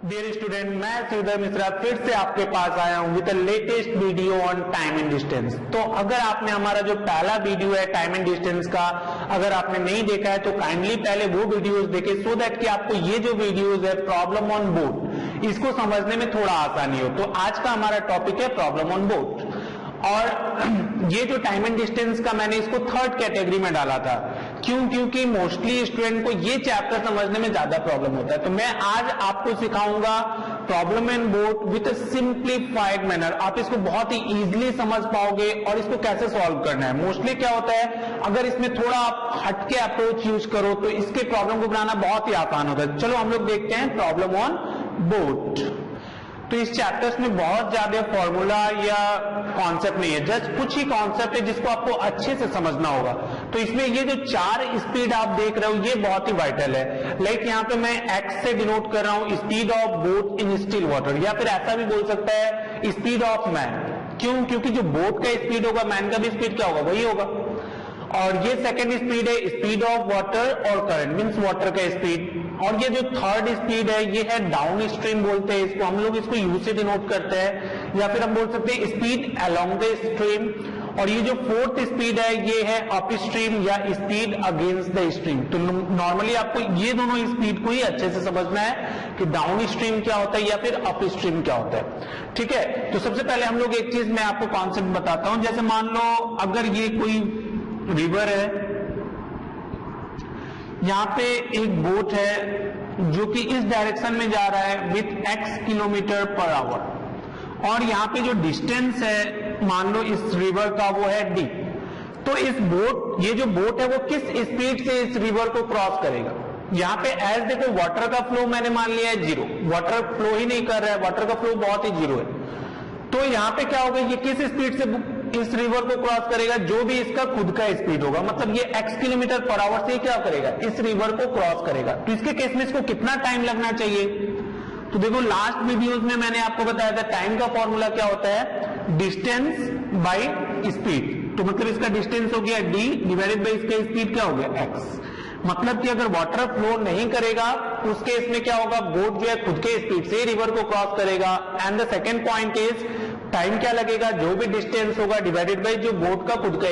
Dear student, मैं श्रीधर मिश्रा फिर से आपके पास आया हूं with the latest video on time and distance. तो अगर आपने हमारा जो पहला वीडियो है टाइम एंड डिस्टेंस का अगर आपने नहीं देखा है तो काइंडली पहले वो वीडियोस देखें सो दैट कि आपको ये जो वीडियोस है प्रॉब्लम ऑन बोर्ड इसको समझने में थोड़ा आसानी हो। तो आज का हमारा टॉपिक है प्रॉब्लम ऑन बोर्ड, और ये जो टाइम एंड डिस्टेंस का मैंने इसको थर्ड कैटेगरी में डाला था। क्यों? क्योंकि मोस्टली स्टूडेंट को ये चैप्टर समझने में ज्यादा प्रॉब्लम होता है। तो मैं आज आपको सिखाऊंगा problem in board with a simplified manner. आप इसको बहुत ही इजीली समझ पाओगे और इसको कैसे सॉल्व करना है। मोस्टली क्या होता है, अगर इसमें थोड़ा आप हटके अप्रोच यूज करो तो इसके प्रॉब्लम को बनाना बहुत ही आसान होता है। चलो हम लोग देखते हैं प्रॉब्लम ऑन बोर्ड। तो इस चैप्टर्स में बहुत ज्यादा फॉर्मूला या कॉन्सेप्ट नहीं है, जस्ट कुछ ही कॉन्सेप्ट है जिसको आपको अच्छे से समझना होगा। तो इसमें ये जो 4 स्पीड आप देख रहे हो ये बहुत ही वाइटल है। लाइक यहाँ पे मैं एक्स से डिनोट कर रहा हूं speed of boat in still water, या फिर ऐसा भी बोल सकता है स्पीड ऑफ मैन। क्यों? क्योंकि जो बोट का स्पीड होगा मैन का भी स्पीड क्या होगा, वही होगा। और ये सेकेंड स्पीड है स्पीड ऑफ वाटर और करंट मीन्स वाटर का स्पीड। और ये जो थर्ड स्पीड है ये है डाउन स्ट्रीम बोलते हैं इसको, हम लोग इसको यू से डिनोट करते हैं, या फिर हम बोल सकते हैं स्पीड अलोंग द स्ट्रीम। और ये जो फोर्थ स्पीड है ये है अप स्ट्रीम या स्पीड अगेंस्ट द स्ट्रीम। तो नॉर्मली आपको ये दोनों स्पीड को ही अच्छे से समझना है कि डाउन स्ट्रीम क्या होता है या फिर अप स्ट्रीम क्या होता है। ठीक है, तो सबसे पहले हम लोग एक चीज मैं आपको कॉन्सेप्ट बताता हूं। जैसे मान लो अगर ये कोई रिवर है, यहां पे एक बोट है जो कि इस डायरेक्शन में जा रहा है with x kilometre per our, और यहां पे जो डिस्टेंस है मान लो इस रिवर का वो है d। तो इस बोट ये जो बोट है वो किस स्पीड से इस रिवर को क्रॉस करेगा। यहां पे एज देखो वाटर का फ्लो मैंने मान लिया है 0, वाटर फ्लो ही नहीं कर रहा है, वाटर का फ्लो बहुत ही 0 है। तो यहां पे क्या होगा, ये किस स्पीड से इस रिवर को क्रॉस करेगा, जो भी इसका खुद का स्पीड होगा, मतलब ये x किलोमीटर पर आवर से क्या करेगा, इस रिवर को क्रॉस करेगा। तो इसके केस में इसको कितना टाइम लगना चाहिए। तो देखो लास्ट वीडियोस में मैंने आपको बताया था टाइम का फॉर्मूला क्या होता है, डिस्टेंस बाय स्पीड। तो मतलब इसका डिस्टेंस हो गया d डिवाइडेड बाय इसका स्पीड क्या हो गया x। मतलब कि अगर वाटर फ्लो नहीं करेगा उस केस में क्या होगा, बोट जो है खुद के स्पीड से रिवर को क्रॉस करेगा। And the second point is time क्या लगेगा, जो भी डिस्टेंस होगा डिवाइडेड बाय जो बोट का खुद का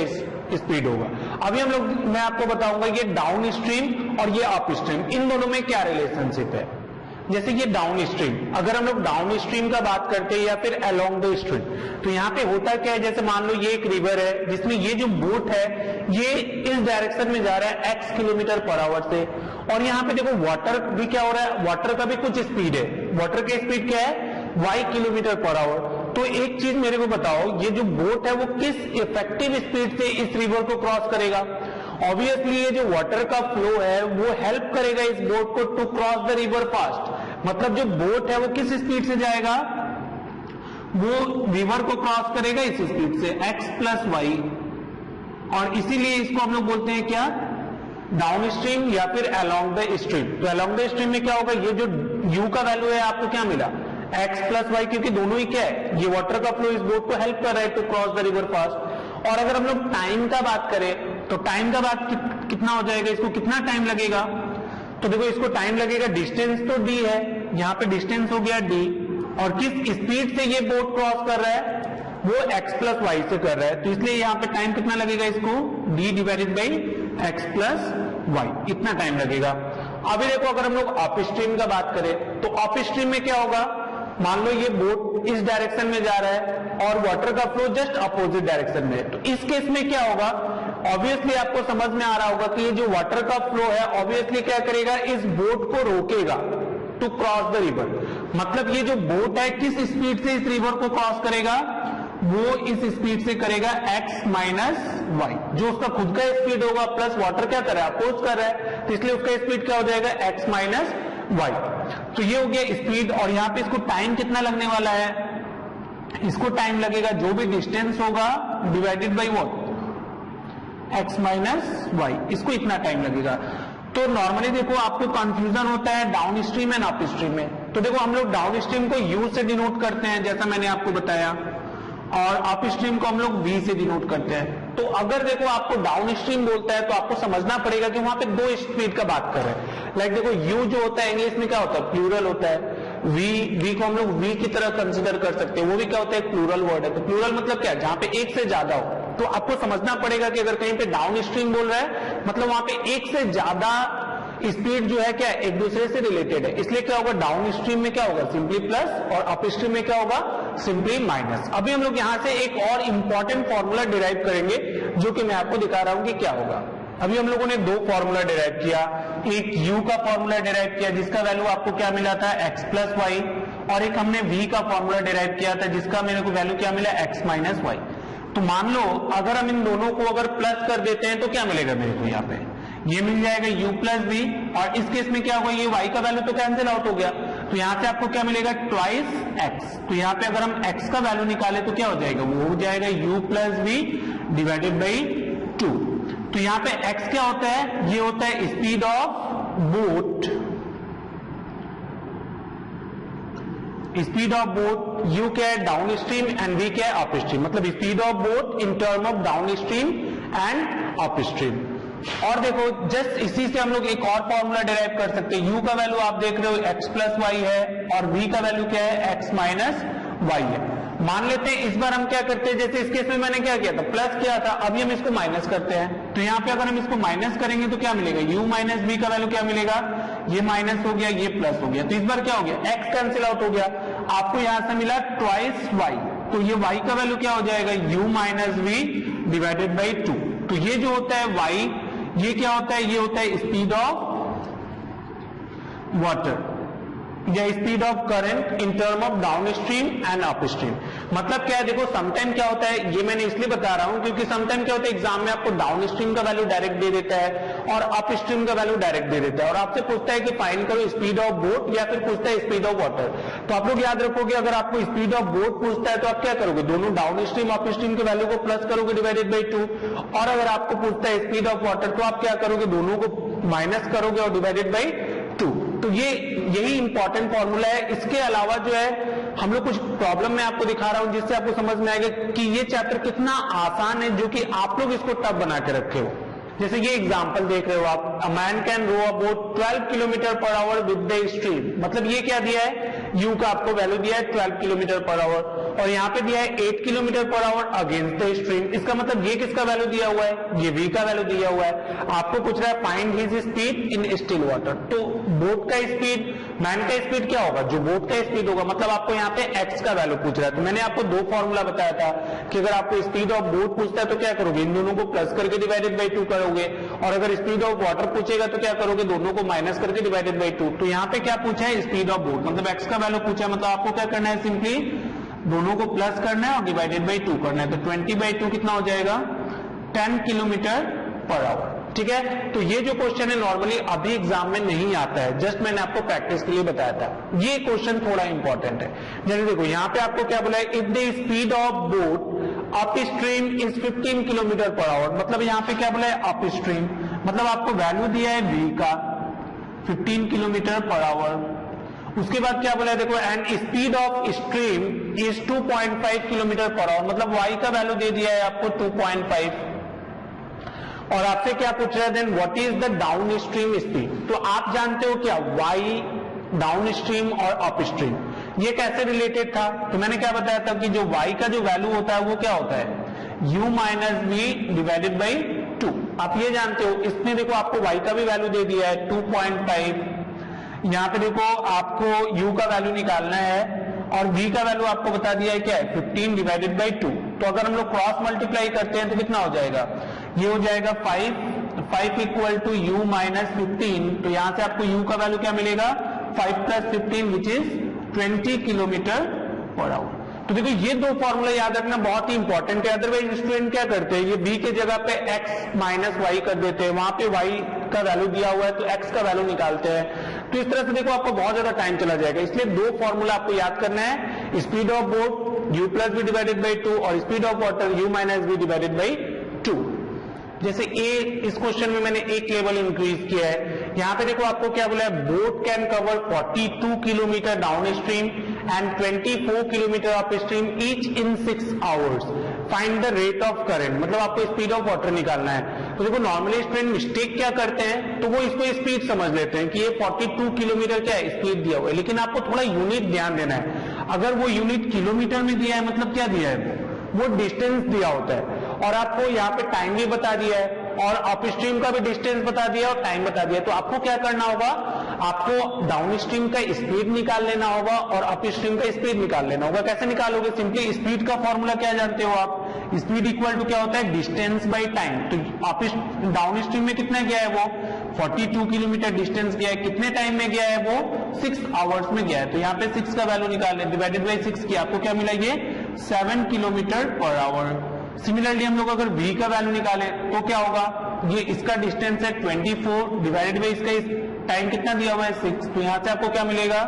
स्पीड होगा। अभी हम लोग मैं आपको बताऊंगा ये डाउन स्ट्रीम और ये अप स्ट्रीम, इन दोनों में क्या रिलेशनशिप है। जैसे ये डाउन स्ट्रीम, अगर हम लोग डाउन स्ट्रीम का बात करते हैं या फिर अलोंग द स्ट्रीम, तो यहाँ पे होता क्या है, जैसे मान लो ये एक रिवर है जिसमें ये जो बोट है ये इस डायरेक्शन में जा रहा है x किलोमीटर पर आवर से, और यहाँ पे देखो वाटर भी क्या हो रहा है, वाटर का भी कुछ स्पीड है, वाटर की स्पीड क्या है y किलोमीटर पर आवर। तो एक चीज मेरे को बताओ, ये जो बोट है वो किस इफेक्टिव स्पीड से इस रिवर को क्रॉस करेगा। ऑब्वियसली ये जो वाटर का फ्लो है वो हेल्प करेगा इस बोट को to cross the river fast. मतलब जो बोट है वो किस स्पीड से जाएगा, वो रिवर को क्रॉस करेगा इस स्पीड से x प्लस वाई, और इसीलिए इसको हम लोग बोलते हैं क्या, डाउन स्ट्रीम या फिर अलोंग द स्ट्रीम। तो अलोंग द स्ट्रीम में क्या होगा, ये जो u का वैल्यू है आपको क्या मिला, x प्लस वाई, क्योंकि दोनों ही क्या है, ये वाटर का फ्लो इस बोट को हेल्प कर रहा है to cross the river fast. और अगर हम लोग टाइम का बात करें तो टाइम का बात कितना हो जाएगा, इसको कितना टाइम लगेगा। तो देखो इसको टाइम लगेगा, डिस्टेंस तो d है, यहाँ पे डिस्टेंस हो गया d, और किस स्पीड से ये बोट क्रॉस कर रहा है, वो x प्लस वाई से कर रहा है। तो इसलिए यहाँ पे टाइम कितना लगेगा, इसको d divided by x plus y, इतना टाइम लगेगा। अभी देखो अगर हम लोग अप स्ट्रीम का बात करें तो अप स्ट्रीम में क्या होगा, मान लो ये बोट इस डायरेक्शन में जा रहा है और वाटर का फ्लो जस्ट अपोजिट डायरेक्शन में है। तो इस केस में क्या होगा, ऑब्वियसली आपको समझ में आ रहा होगा कि ये जो वाटर का फ्लो है ऑब्वियसली क्या करेगा, इस बोट को रोकेगा टू क्रॉस द रिवर। मतलब ये जो बोट है किस स्पीड से इस रिवर को क्रॉस करेगा, वो इस स्पीड से करेगा x माइनस वाई, जो उसका खुद का स्पीड होगा प्लस वाटर क्या कर रहा है, अपोज कर रहा है, तो इसलिए उसका स्पीड क्या हो जाएगा x माइनस वाई। तो ये हो गया स्पीड, और यहाँ पे इसको टाइम कितना लगने वाला है, इसको टाइम लगेगा जो भी डिस्टेंस होगा divided by what, x minus y, इसको इतना टाइम लगेगा। तो नॉर्मली देखो आपको कंफ्यूजन होता है down stream and up stream में। तो देखो हम लोग डाउन स्ट्रीम को u से डिनोट करते हैं जैसा मैंने आपको बताया, और अप स्ट्रीम को हम लोग v से डिनोट करते हैं। तो अगर देखो आपको डाउन स्ट्रीम बोलता है तो आपको समझना पड़ेगा कि वहां पे 2 स्पीड का बात कर रहे हैं। लाइक देखो u जो होता है इंग्लिश में क्या होता है, प्लूरल होता है। वी को हम लोग वी की तरह कंसिडर कर सकते हैं, वो भी क्या होता है, प्लूरल वर्ड है। तो प्लूरल मतलब क्या, जहां पे एक से ज्यादा हो। तो आपको समझना पड़ेगा कि अगर कहीं पे डाउन स्ट्रीम बोल रहा है मतलब वहां पे एक से ज्यादा स्पीड जो है क्या एक दूसरे से रिलेटेड है, इसलिए क्या होगा, डाउन स्ट्रीम में क्या होगा, सिंपली प्लस, और अप स्ट्रीम में क्या होगा, सिंपली माइनस। अभी हम लोग यहां से एक और इंपॉर्टेंट फॉर्मूला डिराइव करेंगे जो कि मैं आपको दिखा रहा हूं कि क्या होगा। अभी हम लोगों ने दो फॉर्मूला डिराइव किया, एक u का फॉर्मूला डिराइव किया जिसका वैल्यू आपको क्या मिला था, x प्लस वाई, और एक हमने v का फॉर्मूला डिराइव किया था जिसका मेरे को वैल्यू क्या मिला, x माइनस वाई। तो मान लो अगर हम इन दोनों को अगर प्लस कर देते हैं तो क्या मिलेगा मेरे को, यहाँ पे ये मिल जाएगा u प्लस v, और इस केस में क्या होगा, ये y का वैल्यू तो कैंसिल आउट हो गया, तो यहां से आपको क्या मिलेगा, ट्वाइस x। तो यहाँ पे अगर हम x का वैल्यू निकाले तो क्या हो जाएगा, वो हो जाएगा u plus v divided by 2। तो यहाँ पे x क्या होता है, ये होता है speed of boat, speed of boat, u क्या है डाउन स्ट्रीम एंड v क्या है अप स्ट्रीम, मतलब speed of boat in term of down stream and up stream. और देखो जस्ट इसी से हम लोग एक और फॉर्मूला डिराइव कर सकते हैं, u का वैल्यू आप देख रहे हो x प्लस वाई है और v का वैल्यू क्या है, x माइनस वाई है। मान लेते हैं इस बार हम क्या करते हैं, जैसे इस केस में मैंने क्या किया था, प्लस किया था, अभी हम इसको माइनस करते हैं। तो यहाँ पे अगर हम इसको माइनस करेंगे तो क्या मिलेगा, u माइनस v का वैल्यू क्या मिलेगा, ये माइनस हो गया, ये प्लस हो गया, तो इस बार क्या हो गया, x कैंसिल आउट हो गया, आपको यहां से मिला ट्वाइस y, तो ये y का वैल्यू क्या हो जाएगा, u minus v divided by 2। तो ये जो होता है y, ये क्या होता है, ये होता है स्पीड ऑफ वाटर या speed of current in term of down stream and up stream. मतलब क्या है, देखो समटाइम क्या होता है, ये मैंने इसलिए बता रहा हूं क्योंकि समटाइम क्या होता है, एग्जाम में आपको डाउन स्ट्रीम का वैल्यू डायरेक्ट दे देता है और अप स्ट्रीम का वैल्यू डायरेक्ट दे देता है, और आपसे पूछता है कि फाइंड करो स्पीड ऑफ बोट या फिर पूछता है स्पीड ऑफ वाटर। तो आप लोग याद रखोगे अगर आपको स्पीड ऑफ बोट पूछता है तो आप क्या करोगे, दोनों डाउन स्ट्रीम अप स्ट्रीम के वैल्यू को प्लस करोगे डिवाइडेड बाई 2, और अगर आपको पूछता है स्पीड ऑफ वाटर तो आप क्या करोगे, दोनों को माइनस करोगे और डिवाइडेड बाई 2। तो ये यही इंपॉर्टेंट फॉर्मूला है। इसके अलावा जो है हम लोग कुछ प्रॉब्लम मैं आपको दिखा रहा हूं जिससे आपको समझ में आएगा कि ये चैप्टर कितना आसान है, जो कि आप लोग इसको टफ बना के रखे हो। जैसे ये एग्जांपल देख रहे हो आप, a man can row about 12 kilometre per hour with the stream, मतलब ये क्या दिया है, u का आपको वैल्यू दिया है 12 किलोमीटर पर आवर, और यहाँ पे दिया है 8 kilometre per our against the stream. इसका मतलब ये किसका वैल्यू दिया हुआ है, ये v का वैल्यू दिया हुआ है। आपको पूछ रहा है find his speed in still water, तो बोट का स्पीड, मैन का स्पीड क्या होगा, जो बोट का स्पीड होगा, मतलब आपको यहाँ पे x का वैल्यू पूछ रहा है। तो मैंने आपको दो फॉर्मूला बताया था कि अगर आपको स्पीड ऑफ बोट पूछता है तो क्या करोगे, इन दोनों को प्लस करके डिवाइडेड बाई 2 करोगे, और अगर स्पीड ऑफ वाटर पूछेगा तो क्या करोगे, दोनों को माइनस करके डिवाइडेड बाई 2। तो यहाँ पे क्या पूछा है, स्पीड ऑफ बोट, मतलब x का वैल्यू पूछा है, मतलब आपको क्या करना है, सिंपली दोनों को प्लस करना है और डिवाइडेड बाई 2 करना है। तो 20 बाई 2 कितना हो जाएगा, 10 किलोमीटर पर आवर। ठीक है, तो ये जो क्वेश्चन है नॉर्मली अभी एग्जाम में नहीं आता है, जस्ट मैंने आपको प्रैक्टिस के लिए बताया था। ये क्वेश्चन थोड़ा इंपॉर्टेंट है। जैसे देखो यहाँ पे आपको क्या बोला है, if the speed of boat up stream is 15 kilometre per our, मतलब यहाँ पे क्या बोला है, अप स्ट्रीम, मतलब आपको वैल्यू दिया है v का 15 किलोमीटर पर आवर। उसके बाद क्या बोला है, देखो and speed of stream is 2.5 kilometre per our, मतलब y का वैल्यू दे दिया है आपको 2.5, और आपसे क्या पूछ रहा है, then what is the down stream speed. तो आप जानते हो क्या, y डाउन स्ट्रीम और अप स्ट्रीम ये कैसे रिलेटेड था, तो मैंने क्या बताया था कि जो y का जो वैल्यू होता है वो क्या होता है, u minus v divided by 2। आप ये जानते हो, इसमें देखो आपको y का भी वैल्यू दे दिया है 2.5, यहाँ पे देखो आपको u का वैल्यू निकालना है और v का वैल्यू आपको बता दिया है क्या है, 15 डिवाइडेड बाई 2। तो अगर हम लोग क्रॉस मल्टीप्लाई करते हैं तो कितना हो जाएगा, ये हो जाएगा 5 इक्वल टू u माइनस 15। तो यहां से आपको u का वैल्यू क्या मिलेगा, 5 plus 15 which is 20 kilometre per our. तो देखो ये दो फॉर्मूला याद रखना बहुत ही इंपॉर्टेंट है, अदरवाइज स्टूडेंट क्या करते हैं, ये v के जगह पे x माइनस वाई कर देते हैं, वहां पे y का वैल्यू दिया हुआ है तो x का वैल्यू निकालते हैं। तो इस तरह से देखो आपको बहुत ज्यादा टाइम चला जाएगा, इसलिए दो फॉर्मूला आपको याद करना है, speed of boat u plus v divided by 2 और speed of water u minus v divided by 2। जैसे इस क्वेश्चन में मैंने एक लेवल इंक्रीज किया है, यहाँ पे देखो आपको क्या बोला है, boat can cover 42 kilometre down stream and 24 kilometre up stream each in 6 hours. Find the rate of current, मतलब आपको स्पीड ऑफ वाटर निकालना है। तो देखो नॉर्मली स्टूडेंट मिस्टेक क्या करते हैं, तो वो इसको स्पीड समझ लेते हैं कि ये 42 किलोमीटर क्या है स्पीड दिया हुआ है, लेकिन आपको थोड़ा यूनिट ध्यान देना है। अगर वो यूनिट किलोमीटर में दिया है, मतलब क्या दिया है, वो डिस्टेंस दिया होता है, और आपको यहाँ पे टाइम भी बता दिया है, और अपस्ट्रीम का भी डिस्टेंस बता दिया और टाइम बता दिया। तो आपको क्या करना होगा, आपको डाउनस्ट्रीम का स्पीड निकाल लेना होगा और अपस्ट्रीम का स्पीड निकाल लेना होगा। कैसे निकालोगे, सिंपली स्पीड का फॉर्मूला क्या जानते हो आप, स्पीड इक्वल टू क्या होता है, डिस्टेंस बाई टाइम। तो डाउनस्ट्रीम में कितना गया है, वो 42 किलोमीटर डिस्टेंस गया है, कितने टाइम में गया है, वो 6 आवर्स में गया है। तो यहाँ पे 6 का वैल्यू निकाल लें, डिवाइडेड बाई 6 किया, आपको क्या मिला, ये 7 किलोमीटर पर आवर। सिमिलरली हम लोग अगर v का वैल्यू निकालें तो क्या होगा, ये इसका डिस्टेंस है 24 डिवाइडेड बाई इसका टाइम कितना दिया हुआ है 6, तो यहां से आपको क्या मिलेगा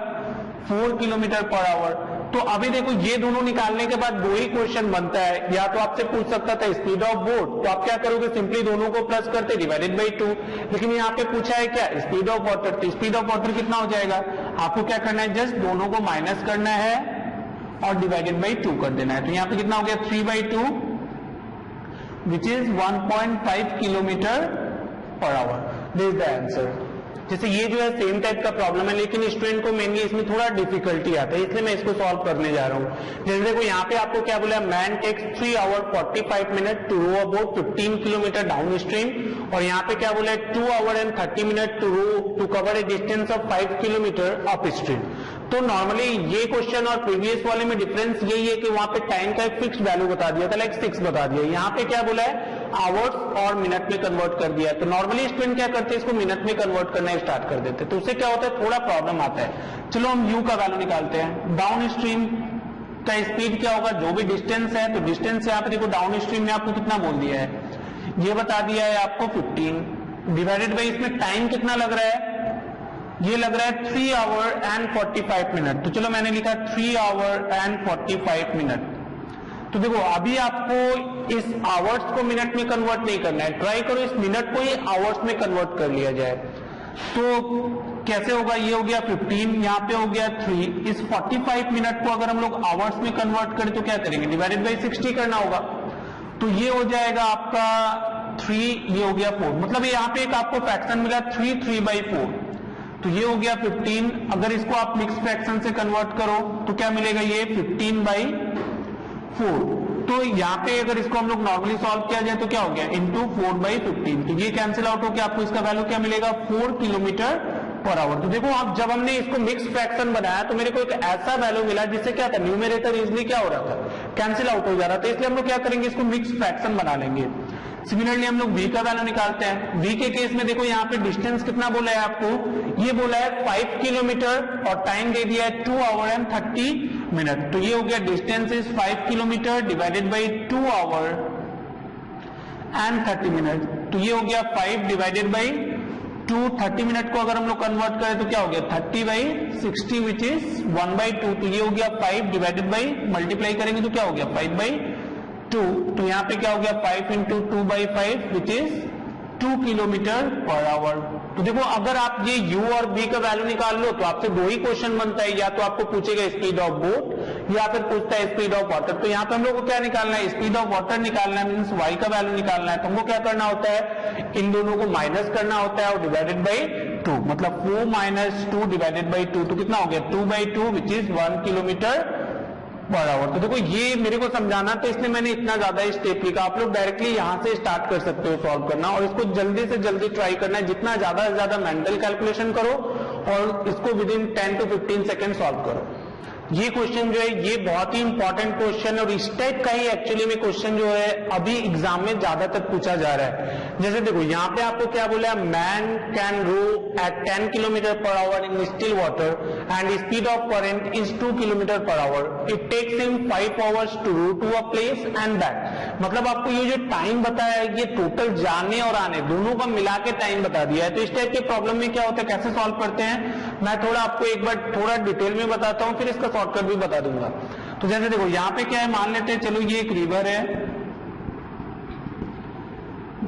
4 किलोमीटर पर आवर। तो अभी देखो ये दोनों निकालने के बाद दो ही क्वेश्चन बनता है, या तो आपसे पूछ सकता था स्पीड ऑफ बोट, तो आप क्या करोगे, सिंपली दोनों को प्लस करते डिवाइडेड बाई 2, लेकिन यहाँ पे पूछा है क्या, स्पीड ऑफ वाटर। तो स्पीड ऑफ वाटर कितना हो जाएगा, आपको क्या करना है, जस्ट दोनों को माइनस करना है और डिवाइडेड बाई 2 कर देना है। तो यहाँ पे कितना हो गया 3/2 which is 1.5 kilometre per our. This is the answer. जैसे ये जो है सेम टाइप का प्रॉब्लम है, लेकिन स्टूडेंट को मेनली इसमें थोड़ा डिफिकल्टी आता है, इसलिए मैं इसको सॉल्व करने जा रहा हूँ। जैसे देखो यहाँ पे आपको क्या बोला, man takes 3 hour 45 minute to row about 15 kilometre down stream, और यहाँ पे क्या बोला है 2 hour and 30 minute to row to cover a distance of 5 kilometre up stream. तो नॉर्मली ये क्वेश्चन और प्रीवियस वाले में डिफरेंस यही है कि वहां पे टाइम का एक फिक्स वैल्यू बता दिया था, लाइक 6 बता दिया। यहाँ पे क्या बोला है, आवर्स और मिनट में कन्वर्ट कर दिया है। तो नॉर्मली स्टूडेंट क्या करते हैं, इसको मिनट में कन्वर्ट करना स्टार्ट कर देते हैं, तो उससे क्या होता है, थोड़ा प्रॉब्लम आता है। चलो हम यू का वैल्यू निकालते हैं। डाउन स्ट्रीम का स्पीड क्या होगा, जो भी डिस्टेंस है, तो डिस्टेंस यहाँ पे देखो डाउन स्ट्रीम में आपको कितना बोल दिया है, ये बता दिया है आपको 15 डिवाइडेड बाई इसमें टाइम कितना लग रहा है, ये लग रहा है 3 आवर एंड 45 मिनट। तो चलो मैंने लिखा 3 आवर एंड 45 मिनट। तो देखो अभी आपको इस आवर्स को मिनट में कन्वर्ट नहीं करना है, ट्राई करो इस मिनट को ही आवर्स में कन्वर्ट कर लिया जाए। तो कैसे होगा, ये हो गया 15, यहाँ पे हो गया 3, इस 45 मिनट को अगर हम लोग आवर्स में कन्वर्ट करें तो क्या करेंगे, डिवाइडेड बाई 60 करना होगा। तो ये हो जाएगा आपका 3, ये हो गया 4, मतलब यहाँ पे एक आपको फ्रैक्शन मिला 3/4। तो ये हो गया 15, अगर इसको आप मिक्स फ्रैक्शन से कन्वर्ट करो तो क्या मिलेगा, ये 15/4। तो यहाँ पे अगर इसको हम लोग नॉर्मली सॉल्व किया जाए तो क्या हो गया, इंटू 4/15। तो ये कैंसिल आउट होकर आपको इसका वैल्यू क्या मिलेगा, 4 किलोमीटर पर आवर। तो देखो आप जब हमने इसको मिक्स फ्रैक्शन बनाया तो मेरे को एक ऐसा वैल्यू मिला जिससे क्या था, न्यूमेरेटर इजिली क्या हो रहा था, कैंसिल आउट हो जा रहा था। इसलिए हम लोग क्या करेंगे, इसको मिक्स फ्रैक्शन बना लेंगे। सिमिलरली हम लोग v का वैल्यू निकालते हैं। v के केस में देखो यहाँ पे डिस्टेंस कितना बोला है आपको, ये बोला है 5 किलोमीटर और टाइम दे दिया है 2 आवर एंड 30 मिनट। तो ये हो गया distance is 5 kilometre divided by 2 hour and 30 minute. तो ये हो गया 5 डिवाइडेड बाई 2, 30 मिनट को अगर हम लोग कन्वर्ट करें तो क्या हो गया 30/60 विच इज 1/2। तो ये हो गया 5 डिवाइडेड बाई, मल्टीप्लाई करेंगे तो क्या हो गया 5/2। तो यहाँ पे क्या हो गया 5 into 2/5 which is 2 kilometre per our. तो देखो अगर आप ये u और v का वैल्यू निकाल लो तो आपसे दो ही क्वेश्चन बनता है, या तो आपको पूछेगा स्पीड ऑफ बोट या फिर पूछता है स्पीड ऑफ वाटर। तो यहाँ पे हम लोग को क्या निकालना है, स्पीड ऑफ वाटर निकालना है, मीन्स y का वैल्यू निकालना है। तो हमको क्या करना होता है, इन दोनों को माइनस करना होता है और डिवाइडेड बाई 2, मतलब 4 - 2 डिवाइडेड बाई 2। तो कितना हो गया 2/2 which is 1 kilometre per our. तो देखो ये मेरे को समझाना तो इसलिए मैंने इतना ज्यादा स्टेप लिखा, आप लोग डायरेक्टली यहां से स्टार्ट कर सकते हो सॉल्व करना, और इसको जल्दी से जल्दी ट्राई करना है, जितना ज्यादा से ज्यादा मेंटल कैलकुलेशन करो और इसको with in 10 to 15 second solve करो। ये क्वेश्चन जो है ये बहुत ही इंपॉर्टेंट क्वेश्चन है, और इस टाइप का ही एक्चुअली में क्वेश्चन जो है अभी एग्जाम में ज्यादातर पूछा जा रहा है। जैसे देखो यहाँ पे आपको क्या बोला है, man can row at 10 kilometre per hour in still water and speed of current is 2 kilometre per hour. It takes him 5 hours to row to a place and back. मतलब आपको ये जो टाइम बताया है ये टोटल जाने और आने दोनों का मिला के टाइम बता दिया है। तो इस टाइप के प्रॉब्लम में क्या होता है, कैसे सॉल्व करते हैं, मैं थोड़ा आपको एक बार थोड़ा डिटेल में बताता हूँ, फिर इसका शॉर्टकट भी बता दूंगा। तो जैसे देखो यहाँ पे क्या है, मान लेते हैं चलो ये एक रिवर है,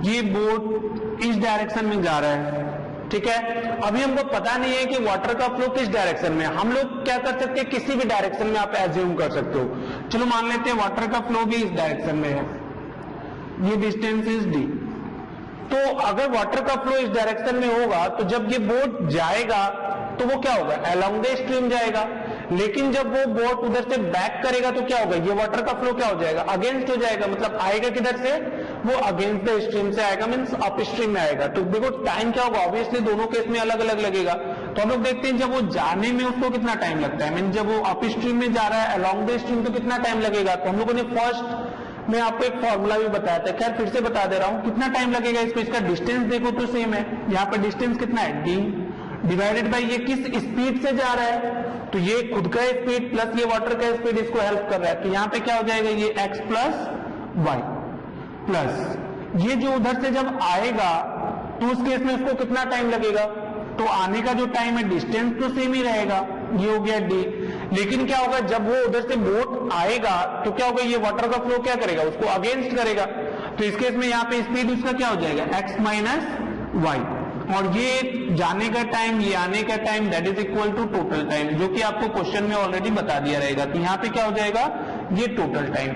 ये बोट इस डायरेक्शन में जा रहा है ठीक है। अभी हमको पता नहीं है कि वाटर का फ्लो किस डायरेक्शन में है। हम लोग क्या कर सकते हैं, किसी भी डायरेक्शन में आप एज्यूम कर सकते हो। चलो मान लेते हैं वाटर का फ्लो भी इस डायरेक्शन में है, ये डिस्टेंस इज डी। तो अगर वाटर का फ्लो इस डायरेक्शन में होगा तो जब ये बोट जाएगा तो वो क्या होगा, अलोंग द स्ट्रीम जाएगा। लेकिन जब वो बोट उधर से बैक करेगा तो क्या होगा, ये वाटर का फ्लो क्या हो जाएगा, अगेंस्ट हो जाएगा। मतलब आएगा किधर से, वो अगेंस्ट द स्ट्रीम से आएगा, मींस अप स्ट्रीम में आएगा। तो देखो टाइम क्या होगा, ऑब्वियसली दोनों केस में अलग अलग लगेगा। तो हम लोग देखते हैं जब वो जाने में उसको कितना टाइम लगता है, मीन जब वो अप स्ट्रीम में जा रहा है अलोंग द स्ट्रीम तो कितना टाइम लगेगा। तो हम लोगों ने फर्स्ट में आपको एक फॉर्मूला भी बताया था, खैर फिर से बता दे रहा हूं कितना टाइम लगेगा इसको। इसका डिस्टेंस देखो तो सेम है, यहाँ पर डिस्टेंस कितना है, डी डिवाइडेड बाई ये किस स्पीड से जा रहा है, तो ये खुद का स्पीड प्लस ये वाटर का स्पीड इसको हेल्प कर रहा है। तो यहाँ पे क्या हो जाएगा, ये x प्लस वाई प्लस ये जो उधर से जब आएगा तो उस केस में उसको कितना टाइम लगेगा, तो आने का जो टाइम है डिस्टेंस तो सेम ही रहेगा, ये हो गया डी। लेकिन क्या होगा, जब वो उधर से बोट आएगा तो क्या होगा, ये वाटर का फ्लो क्या करेगा, उसको अगेंस्ट करेगा। तो इस केस में यहाँ पे स्पीड उसका क्या हो जाएगा, x माइनस वाई, और ये जाने का टाइम ये आने का time that is equal to total time, जो कि आपको क्वेश्चन में ऑलरेडी बता दिया रहेगा। तो यहाँ पे क्या हो जाएगा, ये टोटल टाइम।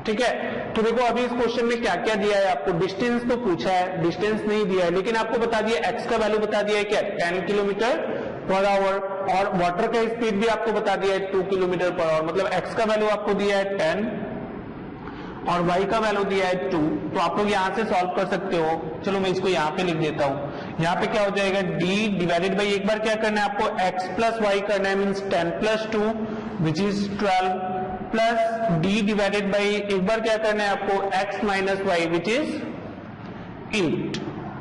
ठीक है, तो देखो अभी इस क्वेश्चन में क्या क्या दिया है आपको, डिस्टेंस तो पूछा है, डिस्टेंस नहीं दिया है, लेकिन आपको बता दिया एक्स का वैल्यू बता दिया है क्या, 10 किलोमीटर पर आवर, और वाटर का स्पीड भी आपको बता दिया है 2 किलोमीटर पर आवर। मतलब एक्स का वैल्यू आपको दिया है 10 और y का वैल्यू दिया है 2। तो आप लोग यहां से सॉल्व कर सकते हो। चलो मैं इसको यहां पे लिख देता हूं। यहाँ पे क्या हो जाएगा, d डिवाइडेड बाई, एक बार क्या करना है आपको, x प्लस वाई करना है, means 10 plus 2 which is 12 plus d divided by, एक बार क्या करना है आपको, x minus y which is 8।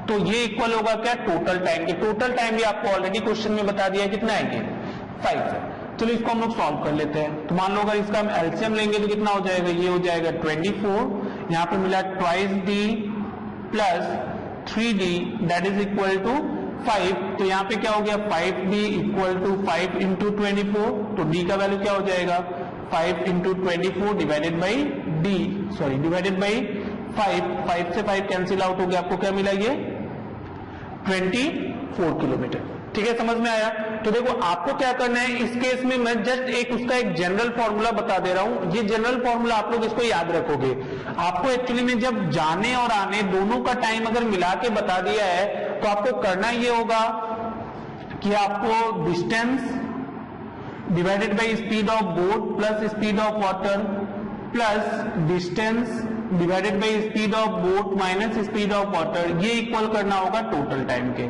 तो ये इक्वल होगा क्या, टोटल टाइम के। टोटल टाइम भी आपको ऑलरेडी क्वेश्चन में बता दिया है कितना है, ये 5 है। चलो इसको हम लोग सॉल्व कर लेते हैं। तो मान लो अगर इसका हम एलसीएम लेंगे तो कितना हो जाएगा, ये हो जाएगा 24, यहाँ पे मिला twice d plus 3d that is equal to 5। तो यहाँ पे क्या हो गया, 5d इक्वल टू 5 इंटू 24। तो d का वैल्यू क्या हो जाएगा, 5 into 24 divided by d, sorry divided by 5 से 5 कैंसिल आउट हो गया, आपको क्या मिला, ये 24 किलोमीटर। ठीक है, समझ में आया। तो देखो आपको क्या करना है इस केस में, मैं जस्ट एक जनरल फॉर्मूला बता दे रहा हूं। ये जनरल फॉर्मूला आप लोग इसको याद रखोगे। आपको एक्चुअली में जब जाने और आने दोनों का टाइम अगर मिला के बता दिया है तो आपको करना ये होगा कि आपको distance divided by speed of boat plus speed of water plus distance divided by speed of boat minus speed of water, ये इक्वल करना होगा टोटल टाइम के।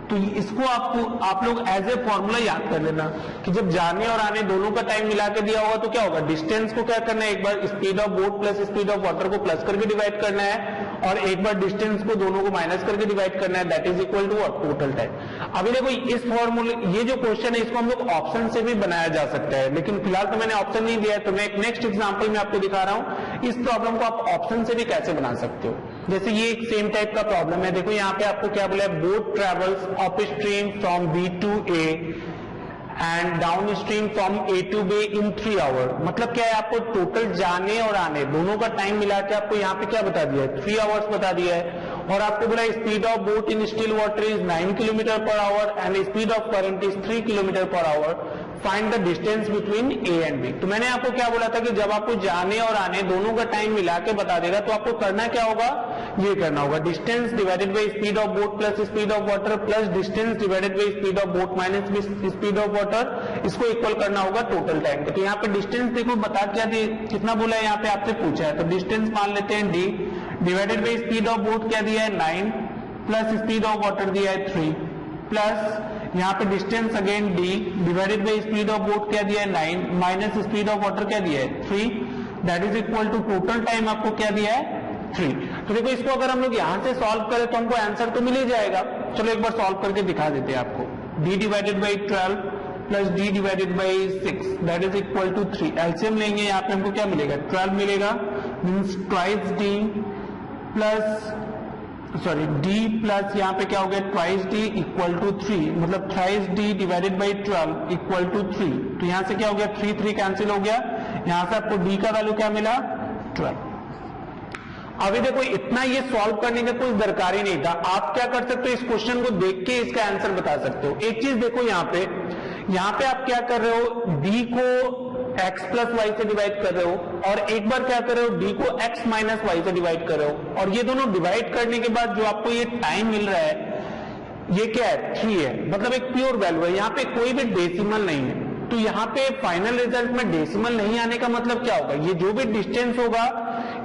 तो इसको आप लोग एज ए फॉर्मूला याद कर लेना कि जब जाने और आने दोनों का टाइम मिला के दिया होगा तो क्या होगा, डिस्टेंस को क्या करना है, एक बार speed of boat plus speed of water को प्लस करके डिवाइड करना है, और एक बार डिस्टेंस को दोनों को माइनस करके डिवाइड करना है, that is equal to total time. अभी देखो इस फॉर्मूले, ये जो क्वेश्चन है इसको हम लोग ऑप्शन से भी बनाया जा सकता है, लेकिन फिलहाल तो मैंने ऑप्शन नहीं दिया है। तो मैं एक नेक्स्ट एग्जाम्पल में आपको दिखा रहा हूं इस प्रॉब्लम को आप ऑप्शन से भी कैसे बना सकते हो। जैसे ये एक सेम टाइप का प्रॉब्लम है, देखो यहाँ पे आपको क्या बोला है, boat travels up stream from B to A and down stream from A to B in 3 hour. मतलब क्या है, आपको टोटल जाने और आने दोनों का टाइम मिला के आपको यहाँ पे क्या बता दिया है, 3 आवर्स बता दिया है। और आपको बोला speed of boat in still water is 9 kilometre per hour and speed of current is 3 kilometre per hour, find the distance between A and B. तो मैंने आपको क्या बोला था कि जब आपको जाने और आने दोनों का टाइम मिला के बता देगा तो आपको करना क्या होगा, ये करना होगा distance divided by speed of boat plus speed of water plus distance divided by speed of boat minus speed of water, इसको इक्वल करना होगा टोटल टाइम। तो यहाँ पे डिस्टेंस देखो बता क्या दिए, कितना बोला है यहाँ पे आपसे पूछा है, तो डिस्टेंस मान लेते हैं D divided by speed of boat क्या दिया है 9 प्लस स्पीड ऑफ वाटर दिया है 3 प्लस यहाँ पे distance again d divided by speed of boat क्या दिया है 9 माइनस स्पीड ऑफ वाटर क्या दिया है 3, that is equal to total time आपको क्या दिया है 3। तो देखो इसको अगर हम लोग यहां से सॉल्व करें तो हमको आंसर तो मिल ही जाएगा। चलो एक बार सॉल्व करके दिखा देते हैं आपको। d divided by 12 plus d divided by 6 that is equal to 3। LCM लेंगे यहाँ पे हमको क्या मिलेगा, 12 मिलेगा, means twice d plus sorry d plus यहाँ पे क्या हो गया ट्वाइस d इक्वल टू 3, मतलब thrice d divided by 12 equal to 3। तो यहाँ से क्या हो गया 3 3 कैंसिल हो गया, यहाँ से आपको d का वैल्यू क्या मिला 12। अभी देखो इतना ये सॉल्व करने का कोई दरकार ही नहीं था। आप क्या कर सकते हो, इस क्वेश्चन को देख के इसका आंसर बता सकते हो। एक चीज देखो यहाँ पे आप क्या कर रहे हो, d को x प्लस वाई से डिवाइड कर रहे हो और एक बार क्या कर रहे हो, d को x माइनस वाई से डिवाइड कर रहे हो, और ये दोनों डिवाइड करने के बाद जो आपको ये टाइम मिल रहा है ये क्या है, 3 है, मतलब एक प्योर वैल्यू है, यहाँ पे कोई भी डेसिमल नहीं है। तो यहाँ पे फाइनल रिजल्ट में डेसिमल नहीं आने का मतलब क्या होगा, ये जो भी डिस्टेंस होगा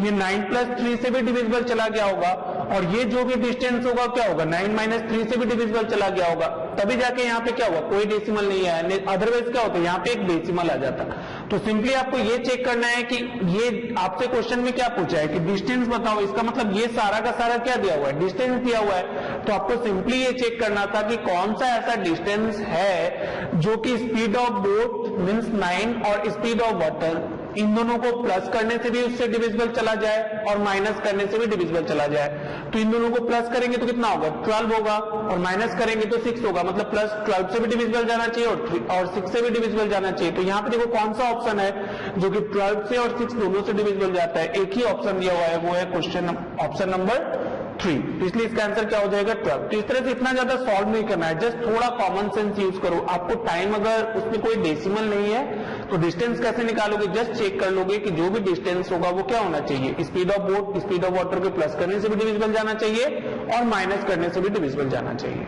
ये 9 प्लस 3 से भी डिविजिबल चला गया होगा, और ये जो भी डिस्टेंस होगा क्या होगा, 9 माइनस 3 से भी डिविजिबल चला गया होगा, तभी जाके यहाँ पे क्या होगा, कोई डेसिमल नहीं आया। अदरवाइज क्या होता है, यहाँ पे एक डेसिमल आ जाता। तो सिंपली आपको ये चेक करना है कि ये आपसे क्वेश्चन में क्या पूछा है कि डिस्टेंस बताओ, इसका मतलब ये सारा का सारा क्या दिया हुआ है, डिस्टेंस दिया हुआ है। तो आपको सिंपली ये चेक करना था कि कौन सा ऐसा डिस्टेंस है जो कि स्पीड ऑफ बोट मीन्स 9 और स्पीड ऑफ वाटर इन दोनों को प्लस करने से भी उससे डिविजिबल चला जाए और माइनस करने से भी डिविजिबल चला जाए। तो इन दोनों को प्लस करेंगे तो कितना होगा, 12 होगा, और माइनस करेंगे तो 6 होगा, मतलब प्लस 12 से भी डिविजिबल जाना चाहिए और 6 से भी डिविजिबल जाना चाहिए। तो यहाँ पे देखो कौन सा ऑप्शन है जो कि 12 से और 6 दोनों से डिविजिबल जाता है, एक ही ऑप्शन दिया हुआ है, वो है क्वेश्चन ऑप्शन नंबर 3। तो इसलिए इसका आंसर क्या हो जाएगा, 12। तो इस तरह से इतना ज्यादा सॉल्व नहीं करना है, जस्ट थोड़ा कॉमन सेंस यूज करो। आपको टाइम अगर उसमें कोई डेसिमल नहीं है तो डिस्टेंस कैसे निकालोगे, जस्ट चेक कर लोगे कि जो भी डिस्टेंस होगा वो क्या होना चाहिए, speed of boat speed of water के प्लस करने से भी डिविजिबल जाना चाहिए और माइनस करने से भी डिविजिबल जाना चाहिए।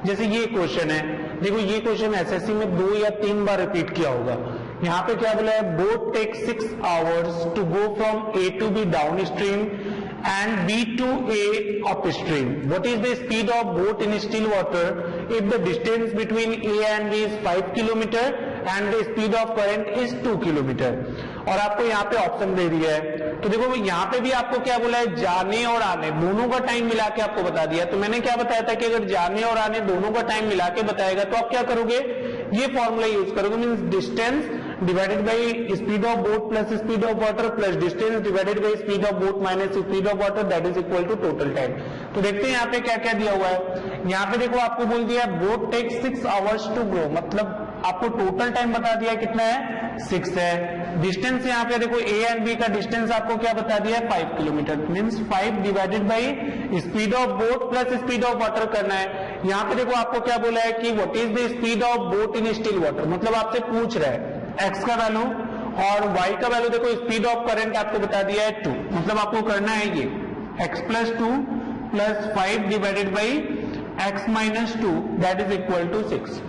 जैसे ये क्वेश्चन है, देखो ये क्वेश्चन एसएससी में 2 या 3 बार रिपीट किया होगा। यहाँ पे क्या बोला है, boat take 6 hours to go from A to B downstream and B to A upstream. What is the speed of boat in still water if the distance between A and B is 5 km and the speed of current is 2 km? और आपको यहाँ पे option दे दिया है। तो देखो यहाँ पे भी आपको क्या बोला है, जाने और आने दोनों का टाइम मिला के आपको बता दिया। तो मैंने क्या बताया था कि अगर जाने और आने दोनों का टाइम मिला के बताएगा तो आप क्या करोगे, ये फॉर्मूला यूज करोगे, means distance divided by speed of boat plus speed of water plus distance divided by speed of boat minus speed of water that is equal to total time. तो देखते हैं यहाँ पे क्या क्या दिया हुआ है। यहाँ पे देखो आपको बोल दिया boat take 6 hours to go, मतलब आपको टोटल टाइम बता दिया कितना है, 6 है। डिस्टेंस यहाँ पे देखो ए एंड बी का डिस्टेंस आपको क्या बता दिया है, 5 kilometre, means 5 divided by speed of boat plus speed of water करना है। यहाँ पे देखो आपको क्या बोला है कि what is the speed of boat in still water, मतलब आपसे पूछ रहा है x का वैल्यू और y का वैल्यू। देखो स्पीड ऑफ करंट आपको बता दिया है 2, मतलब आपको करना है ये x plus 2 plus 5 divided by x minus 2 that is equal to 6।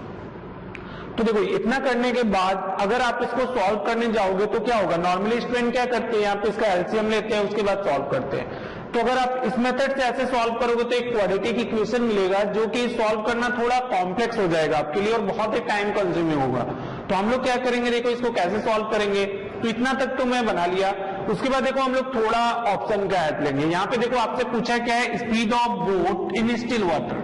तो देखो इतना करने के बाद अगर आप इसको सॉल्व करने जाओगे तो क्या होगा, नॉर्मली स्टूडेंट क्या करते हैं, यहाँ पे इसका एलसीएम लेते हैं उसके बाद सॉल्व करते हैं। तो अगर आप इस मेथड से ऐसे सॉल्व करोगे तो एक क्वाड्रेटिक इक्वेशन मिलेगा जो कि सॉल्व करना थोड़ा कॉम्प्लेक्स हो जाएगा आपके लिए और बहुत ही टाइम कंज्यूमिंग होगा। तो हम लोग क्या करेंगे, देखो इसको कैसे सॉल्व करेंगे, तो इतना तक तो मैं बना लिया। उसके बाद देखो हम लोग थोड़ा ऑप्शन का हेल्प लेंगे। यहाँ पे देखो आपसे पूछा क्या है, speed of boat in still water,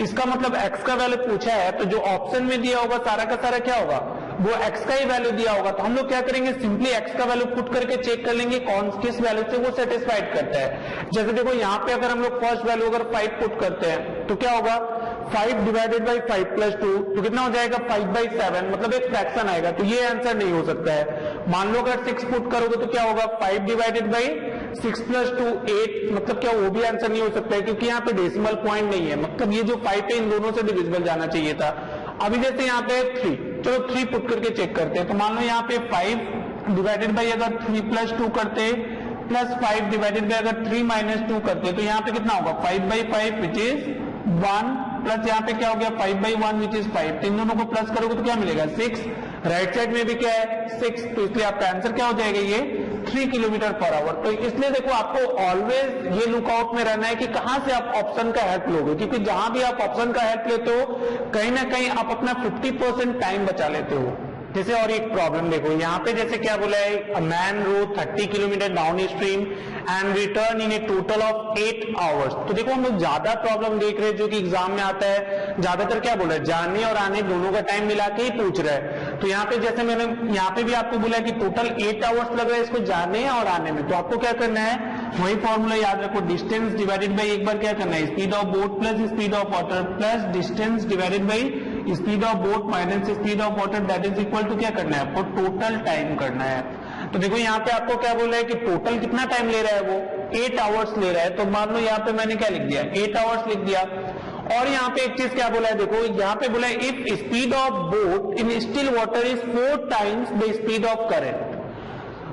इसका मतलब x का वैल्यू पूछा है, तो जो ऑप्शन में दिया होगा सारा का सारा क्या होगा, वो x का ही वैल्यू दिया होगा। तो हम लोग क्या करेंगे, सिंपली x का वैल्यू पुट करके चेक कर लेंगे कौन किस वैल्यू से वो सेटिस्फाइड करता है। जैसे देखो यहाँ पे अगर हम लोग फर्स्ट वैल्यू अगर 5 पुट करते हैं तो क्या होगा, 5 डिवाइडेड बाई 5 प्लस 2 तो कितना हो जाएगा, 5/7, मतलब एक फ्रैक्शन आएगा। तो ये आंसर नहीं हो सकता है। मान लो अगर 6 पुट करोगे तो क्या होगा, 5 डिवाइडेड बाई 6 प्लस 2 8, मतलब क्या वो भी आंसर नहीं हो सकता है क्योंकि यहाँ पे डेसिमल पॉइंट नहीं है, मतलब ये जो 5 है इन दोनों से डिविजिबल जाना चाहिए था। अभी जैसे यहाँ पे 3, चलो 3 पुट करके चेक करते हैं। तो मान लो यहाँ पे 5 डिवाइडेड बाई अगर 3 प्लस 2 करते प्लस 5 डिवाइडेड बाई अगर 3 माइनस 2 करते तो यहाँ पे कितना होगा, 5/5 विच इज 1 प्लस यहाँ पे क्या हो गया 5/1 विच इज 5। तो इन दोनों को प्लस करोगे तो क्या मिलेगा 6, राइट साइड में भी क्या है 6, तो इसलिए आपका आंसर क्या हो जाएगा ये 3 किलोमीटर पर आवर। तो इसलिए देखो आपको ऑलवेज ये लुकआउट में रहना है कि कहां से आप ऑप्शन का हेल्प लोगे, क्योंकि जहां भी आप ऑप्शन का हेल्प लेते हो कहीं ना कहीं आप अपना 50% टाइम बचा लेते हो। जैसे और एक प्रॉब्लम देखो यहाँ पे जैसे क्या बोला है, a man row 30 kilometre down stream and return in a total of 8 hours. तो देखो हम लोग ज्यादा प्रॉब्लम देख रहे हैं जो कि एग्जाम में आता है, ज्यादातर क्या बोला है, जाने और आने दोनों का टाइम मिला के ही पूछ रहा है। तो यहाँ पे जैसे मैंने यहाँ पे भी आपको बोला है कि टोटल 8 आवर्स लग रहा है इसको जाने और आने में। तो आपको क्या करना है, वही फॉर्मूला याद रखो, डिस्टेंस डिवाइडेड बाई एक बार क्या करना है, speed of boat plus speed of water plus distance divided by speed of boat minus speed of water that is equal to क्या करना है, आपको टोटल टाइम करना है। तो देखो यहाँ पे आपको क्या बोल रहा है कि टोटल कितना टाइम ले रहा है वो 8 आवर्स ले रहा है, तो मान लो यहाँ पे मैंने क्या लिख दिया, 8 आवर्स लिख दिया। और यहाँ पे एक चीज क्या बोला है, देखो यहाँ पे बोला है if speed of boat in still water is 4 times the speed of current.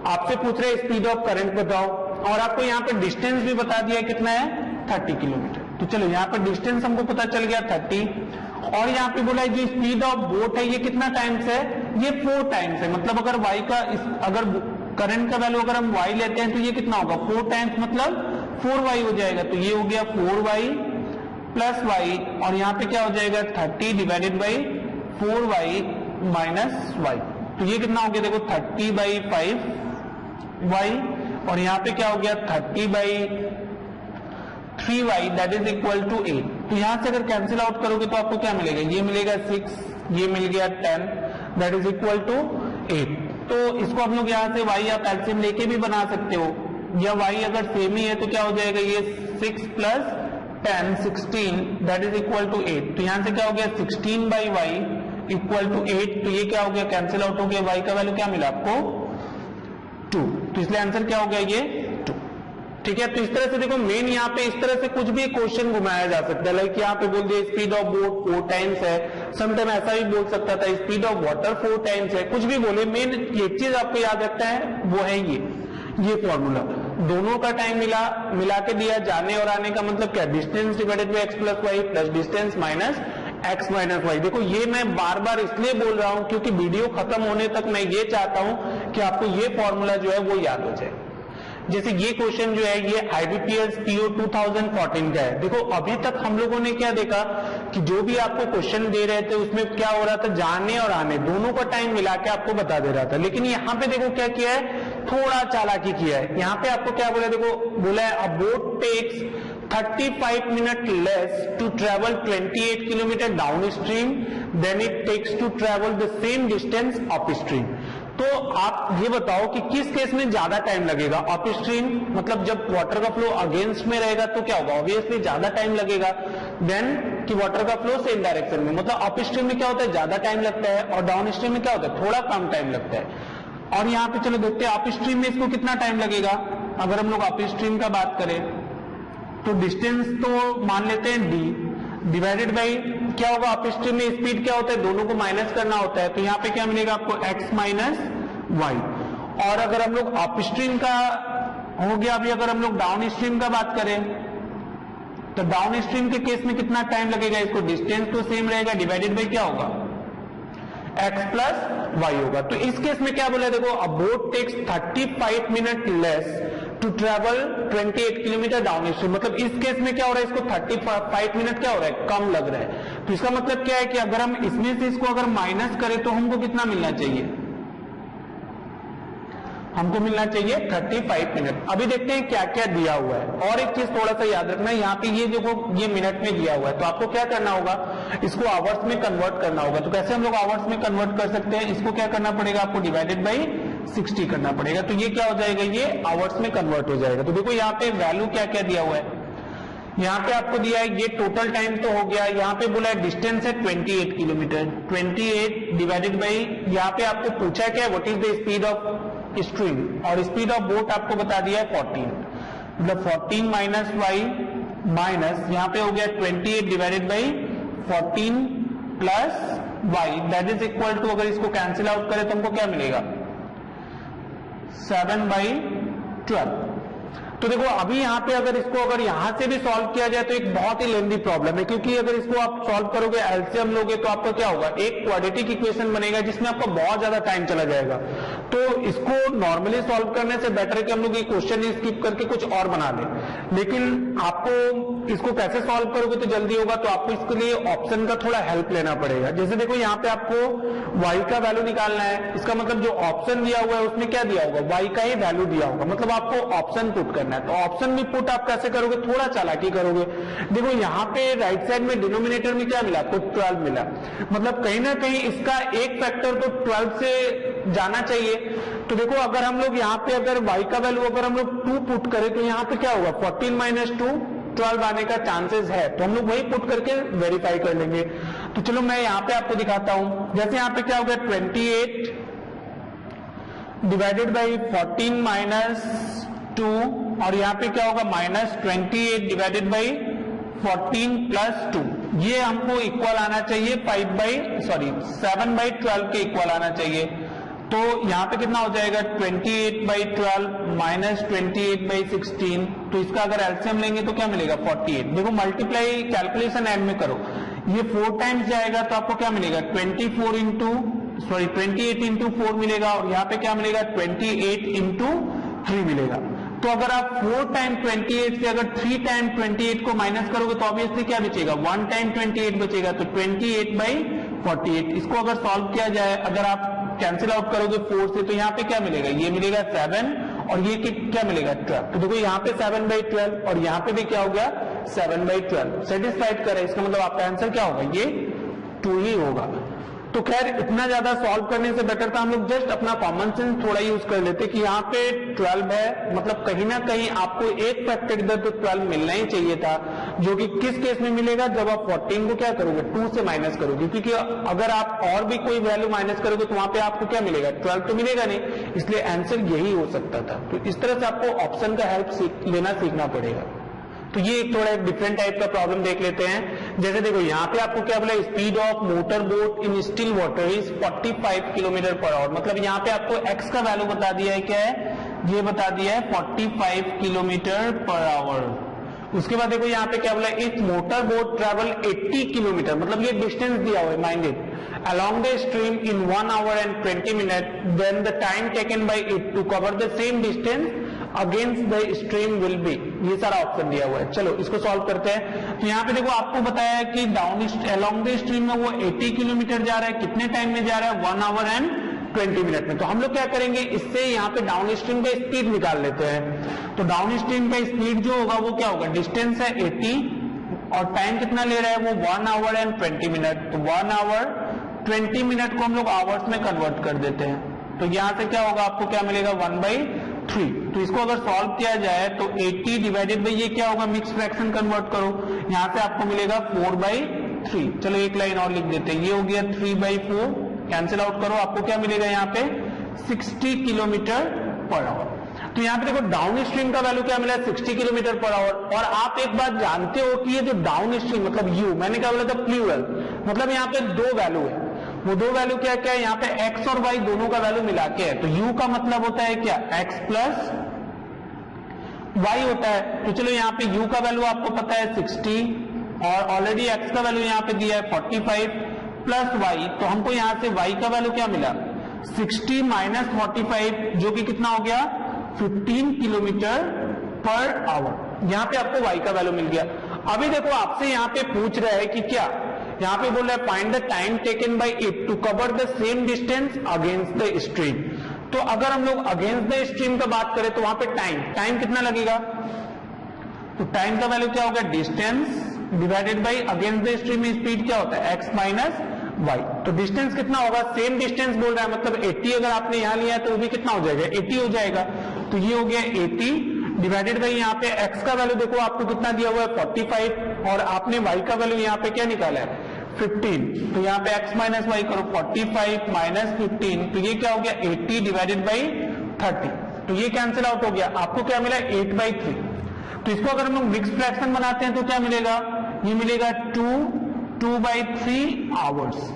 आपसे पूछ रहे स्पीड ऑफ करंट बताओ, और आपको यहाँ पे डिस्टेंस भी बता दिया कितना है, 30 किलोमीटर। तो चलो यहाँ पे डिस्टेंस हमको पता चल गया 30, और यहाँ पे बोला है जो स्पीड ऑफ बोट है ये कितना टाइम्स है, ये 4 टाइम्स है। मतलब अगर y का अगर करंट का वैल्यू अगर हम y लेते हैं तो ये कितना होगा, 4 टाइम्स मतलब 4y हो जाएगा। तो ये हो गया 4y प्लस y, और यहाँ पे क्या हो जाएगा 30 divided by 4y minus y। तो ये कितना हो गया, देखो 30/5y, और यहाँ पे क्या हो गया 30/3y that is equal to 8। तो यहां से अगर कैंसिल आउट करोगे तो आपको क्या मिलेगा, ये मिलेगा 6, ये मिल गया 10 दैट इज इक्वल टू 8। तो इसको हम लोग यहाँ से y आप एलसीएम लेके भी बना सकते हो, या y अगर सेम ही है तो क्या हो जाएगा, ये 6 plus 10 16 that is equal to 8। तो यहां से क्या हो गया 16/y इक्वल टू 8। तो ये क्या हो गया, कैंसिल आउट हो गया, y का वैल्यू क्या मिला आपको 2। तो इसलिए आंसर क्या हो गया, ये 2। ठीक है, तो इस तरह से देखो मेन यहाँ पे इस तरह से कुछ भी क्वेश्चन घुमाया जा सकता है। लाइक यहाँ पे बोल दिया स्पीड ऑफ बोट 4 टाइम्स है, समटाइम ऐसा भी बोल सकता था स्पीड ऑफ वाटर 4 टाइम्स है, कुछ भी बोले, मेन एक चीज आपको याद रखना है वो है ये फॉर्मूला, दोनों का टाइम मिला के दिया, जाने और आने का मतलब क्या, distance divided by x plus y plus distance minus x minus y. देखो ये मैं बार बार इसलिए बोल रहा हूं क्योंकि वीडियो खत्म होने तक मैं ये चाहता हूं कि आपको ये फॉर्मूला जो है वो याद हो जाए। जैसे ये क्वेश्चन जो है ये IBPS PO 2014 का है। देखो अभी तक हम लोगों ने क्या देखा कि जो भी आपको क्वेश्चन दे रहे थे उसमें क्या हो रहा था, जाने और आने दोनों का टाइम मिला के आपको बता दे रहा था। लेकिन यहाँ पे देखो क्या किया है, थोड़ा चालाकी किया है। यहाँ पे आपको क्या बोला, देखो बोला है a boat takes 35 minute less to travel 28 kilometre down stream then it takes to travel the same distance up stream. तो आप ये बताओ कि किस केस में ज्यादा टाइम लगेगा, अप स्ट्रीम मतलब जब वाटर का फ्लो अगेंस्ट में रहेगा तो क्या होगा, ऑब्वियसली ज्यादा टाइम लगेगा, देन कि वाटर का फ्लो सेम डायरेक्शन में, मतलब अप स्ट्रीम में क्या होता है ज्यादा टाइम लगता है, और डाउन स्ट्रीम में क्या होता है थोड़ा कम टाइम लगता है। और यहाँ पे चलो देखते हैं अप स्ट्रीम में इसको कितना टाइम लगेगा। अगर हम लोग अप स्ट्रीम का बात करें तो डिस्टेंस तो मान लेते हैं d डिवाइडेड बाई क्या होगा, अप स्ट्रीम में स्पीड क्या होता है, दोनों को माइनस करना होता है। तो यहाँ पे क्या मिलेगा आपको x माइनस वाई। और अगर हम लोग अप स्ट्रीम का हो गया, अभी अगर हम लोग डाउन स्ट्रीम का बात करें तो डाउन स्ट्रीम के केस में कितना टाइम लगेगा, इसको डिस्टेंस तो सेम रहेगा, डिवाइडेड बाई क्या होगा x प्लस वाई होगा। तो इस केस में क्या बोला, देखो a boat takes 35 minute less to travel 28 kilometre down stream, मतलब इस केस में क्या हो रहा है, इसको 35 मिनट क्या हो रहा है, कम लग रहा है। तो इसका मतलब क्या है कि अगर हम इसमें से इसको अगर माइनस करें तो हमको कितना मिलना चाहिए, हमको मिलना चाहिए 35 मिनट। अभी देखते हैं क्या क्या दिया हुआ है। और एक चीज थोड़ा सा याद रखना है, यहाँ पे ये देखो ये मिनट में दिया हुआ है, तो आपको क्या करना होगा, इसको आवर्स में कन्वर्ट करना होगा। तो कैसे हम लोग आवर्स में कन्वर्ट कर सकते हैं, इसको क्या करना पड़ेगा आपको, डिवाइडेड बाई 60 करना पड़ेगा। तो ये क्या हो जाएगा, ये आवर्स में कन्वर्ट हो जाएगा। तो देखो यहाँ पे वैल्यू क्या क्या दिया हुआ है, यहाँ पे आपको दिया है ये टोटल टाइम तो हो गया, यहाँ पे बोला है डिस्टेंस है 28 किलोमीटर, 28 डिवाइडेड बाई यहाँ पे आपको पूछा क्या है what is the speed of stream, और स्पीड ऑफ बोट आपको बता दिया है 14, मतलब 14 माइनस वाई माइनस यहाँ पे हो गया 28 divided by 14 plus y that is equal to, अगर इसको कैंसिल आउट करें तो हमको क्या मिलेगा 7/12। तो देखो अभी यहाँ पे अगर इसको अगर यहाँ से भी सॉल्व किया जाए तो एक बहुत ही लेंदी प्रॉब्लम है, क्योंकि अगर इसको आप सॉल्व करोगे एलसीएम लोगे तो आपका क्या होगा, एक क्वाड्रेटिक इक्वेशन बनेगा जिसमें आपका बहुत ज्यादा टाइम चला जाएगा। तो इसको नॉर्मली सॉल्व करने से बेटर है कि हम लोग ये क्वेश्चन स्किप करके कुछ और बना लें। लेकिन आपको इसको कैसे सॉल्व करोगे तो जल्दी होगा, तो आपको इसके लिए ऑप्शन का थोड़ा हेल्प लेना पड़ेगा। जैसे देखो यहाँ पे आपको y का वैल्यू निकालना है, इसका मतलब जो ऑप्शन दिया हुआ है उसमें क्या दिया होगा, y का ही वैल्यू दिया होगा, मतलब आपको ऑप्शन पुट करना है। तो ऑप्शन में पुट आप कैसे करोगे, थोड़ा चालाकी करोगे। देखो यहाँ पे राइट साइड में डिनोमिनेटर में क्या मिला आपको 12 मिला, मतलब कहीं ना कहीं इसका एक फैक्टर तो 12 से जाना चाहिए। तो देखो अगर हम लोग यहाँ पे अगर y का वैल्यू अगर हम लोग 2 पुट करें तो यहाँ पे क्या होगा 14 माइनस 2 12 आने का चांसेस है, तो हम लोग वही पुट करके वेरीफाई कर लेंगे। तो चलो मैं यहाँ पे आपको दिखाता हूं। जैसे यहाँ पे क्या हो गया 28 डिवाइडेड बाई 14 माइनस 2 और यहाँ पे क्या होगा -28 डिवाइडेड बाई 14 प्लस 2, ये हमको इक्वल आना चाहिए 7/12 के इक्वल आना चाहिए। तो यहाँ पे कितना हो जाएगा 28/12 माइनस 28/16, तो इसका अगर एलसीएम लेंगे तो क्या मिलेगा 48। देखो मल्टीप्लाई कैलकुलेशन एंड में करो, ये 4 टाइम्स जाएगा तो आपको क्या मिलेगा 28 इंटू 4 मिलेगा, और यहाँ पे क्या मिलेगा 28 इंटू 3 मिलेगा। तो अगर आप 4 टाइम 28 से अगर 3 टाइम 28 को माइनस करोगे तो ऑब्वियसली क्या बचेगा 1 टाइम 28 बचेगा, तो 28/48। इसको अगर सॉल्व किया जाए, अगर आप कैंसिल आउट करोगे 4 से, तो यहाँ पे क्या मिलेगा, ये मिलेगा 7 और ये क्या मिलेगा 12। तो देखो यहाँ पे 7/12 और यहाँ पे भी क्या हो गया 7/12, सेटिस्फाइड करे, इसका मतलब आपका आंसर क्या होगा, ये 2 ही होगा। तो खैर इतना ज्यादा सॉल्व करने से बेटर था हम लोग जस्ट अपना कॉमन सेंस थोड़ा यूज कर लेते कि यहाँ पे 12 है, मतलब कहीं ना कहीं आपको एक फैक्टर इधर तो 12 मिलना ही चाहिए था, जो कि किस केस में मिलेगा, जब आप 14 को क्या करोगे 2 से माइनस करोगे, क्योंकि अगर आप और भी कोई वैल्यू माइनस करोगे तो वहां पे आपको क्या मिलेगा 12 तो मिलेगा नहीं, इसलिए आंसर यही हो सकता था। तो इस तरह से आपको ऑप्शन का हेल्प लेना सीखना पड़ेगा। तो ये एक थोड़ा डिफरेंट टाइप का प्रॉब्लम देख लेते हैं। जैसे देखो यहाँ पे आपको क्या बोला, speed of motor boat in still water is 45 kilometre per our, मतलब यहाँ पे आपको एक्स का वैल्यू बता दिया है, क्या है ये बता दिया है 45 किलोमीटर पर आवर। उसके बाद देखो यहाँ पे क्या बोला, if motor boat travel 80 kilometre, मतलब ये डिस्टेंस दिया हुआ है minded, along the stream in 1 hour and 20 minutes, then the time taken by it to cover the same distance against the stream will be, ये सारा ऑप्शन दिया हुआ है। चलो इसको सॉल्व करते हैं। तो यहाँ पे देखो आपको बताया है कि डाउन along the stream में वो 80 किलोमीटर जा रहा है, कितने टाइम में जा रहा है 1 hour and 20 मिनट में। तो हम लोग क्या करेंगे, इससे यहाँ पे डाउन स्ट्रीम का स्पीड निकाल लेते हैं। तो डाउन स्ट्रीम का स्पीड जो होगा वो क्या होगा, डिस्टेंस है 80 और टाइम कितना ले रहा है वो 1 hour and 20 मिनट, तो 1 hour 20 मिनट को हम लोग आवर्स में कन्वर्ट कर देते हैं। तो यहां से क्या होगा, आपको क्या मिलेगा 1/3। तो इसको अगर सॉल्व किया जाए तो 80 डिवाइडेड बाई ये क्या होगा, मिक्स फ्रैक्शन कन्वर्ट करो, यहां से आपको मिलेगा 4/3। चलो एक लाइन और लिख देते हैं, ये हो गया 3/4, कैंसिल आउट करो, आपको क्या मिलेगा यहाँ पे 60 किलोमीटर पर आवर। तो यहाँ पे देखो डाउन स्ट्रीम का वैल्यू क्या मिला 60 किलोमीटर पर आवर। और आप एक बात जानते हो कि ये जो डाउन स्ट्रीम मतलब यू, मैंने क्या बोला था प्लूरल, मतलब यहाँ पे 2 वैल्यू है, वो 2 वैल्यू क्या क्या है, यहाँ पे x और y दोनों का वैल्यू मिला के है। तो u का मतलब होता है क्या x प्लस y होता है। तो चलो यहाँ पे u का वैल्यू आपको पता है 60 और ऑलरेडी x का वैल्यू यहाँ पे दिया है 45 प्लस y, तो हमको यहाँ से y का वैल्यू क्या मिला 60 माइनस 45, जो कि कितना हो गया 15 किलोमीटर पर आवर। यहाँ पे आपको y का वैल्यू मिल गया। अभी देखो आपसे यहाँ पे पूछ रहा है कि क्या, यहाँ पे बोल रहा है find the time taken by it to cover the same distance against the stream. तो अगर हम लोग अगेंस्ट द स्ट्रीम का बात करें तो वहां पे टाइम कितना लगेगा, तो टाइम का वैल्यू क्या होगा distance divided by against the stream में स्पीड क्या होता है x माइनस y। तो डिस्टेंस कितना होगा, सेम डिस्टेंस बोल रहा है, मतलब 80 अगर आपने यहां लिया है तो वो भी कितना हो जाएगा 80 हो जाएगा। तो ये हो गया 80 डिवाइडेड बाई यहाँ पे x का वैल्यू देखो आपको कितना दिया हुआ है 45 और आपने y का वैल्यू यहाँ पे क्या निकाला है 15। तो यहाँ पे x माइनस वाई करो 45 माइनस 15, तो ये क्या हो गया 80 डिवाइडेड बाई 30। तो ये कैंसिल आउट हो गया, आपको क्या मिला 8/3। तो इसको अगर हम लोग मिक्स फ्रैक्शन बनाते हैं तो क्या मिलेगा, ये मिलेगा 2/3 आवर्स।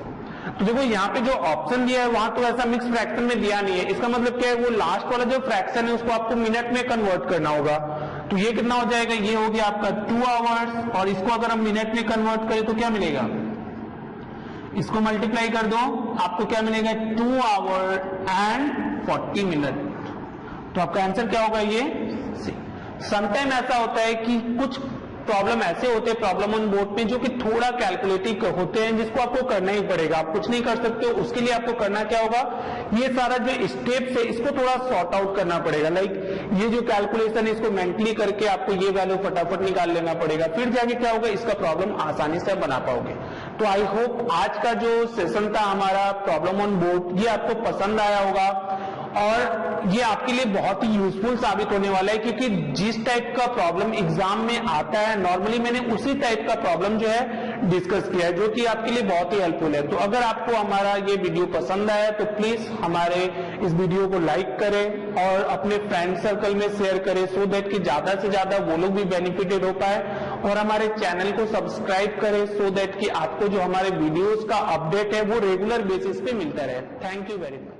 तो देखो यहाँ पे जो ऑप्शन दिया है वहां तो ऐसा मिक्स फ्रैक्शन में दिया नहीं है, इसका मतलब क्या है वो लास्ट वाला जो फ्रैक्शन है उसको आपको मिनट में कन्वर्ट करना होगा। तो ये कितना हो जाएगा, ये हो गया आपका 2 आवर्स और इसको अगर हम मिनट में कन्वर्ट करें तो क्या मिलेगा, इसको मल्टीप्लाई कर दो आपको क्या मिलेगा 2 आवर एंड 40 मिनट। तो आपका आंसर क्या होगा ये सी। समटाइम ऐसा होता है कि कुछ प्रॉब्लम ऐसे होते हैं प्रॉब्लम ऑन बोर्ड में जो कि थोड़ा कैलकुलेटिव होते हैं, जिसको आपको करना ही पड़ेगा, आप कुछ नहीं कर सकते हो। उसके लिए आपको करना क्या होगा, ये सारा जो स्टेप्स है इसको थोड़ा सॉर्ट आउट करना पड़ेगा। लाइक ये जो कैलकुलेशन है इसको मेंटली करके आपको ये वैल्यू फटाफट निकाल लेना पड़ेगा, फिर जाके क्या होगा इसका प्रॉब्लम आसानी से बना पाओगे। तो आई होप आज का जो सेशन था हमारा प्रॉब्लम ऑन बोर्ड ये आपको पसंद आया होगा। और ये आपके लिए बहुत ही यूजफुल साबित होने वाला है, क्योंकि जिस टाइप का प्रॉब्लम एग्जाम में आता है नॉर्मली मैंने उसी टाइप का प्रॉब्लम जो है डिस्कस किया है, जो कि आपके लिए बहुत ही हेल्पफुल है। तो अगर आपको हमारा ये वीडियो पसंद आया तो प्लीज हमारे इस वीडियो को लाइक करें और अपने फ्रेंड सर्कल में शेयर करें, सो दैट कि ज्यादा से ज्यादा वो लोग भी बेनिफिटेड हो पाए, और हमारे चैनल को सब्सक्राइब करें सो दैट कि आपको जो हमारे वीडियोस का अपडेट है वो रेगुलर बेसिस पे मिलता रहे। Thank you very much.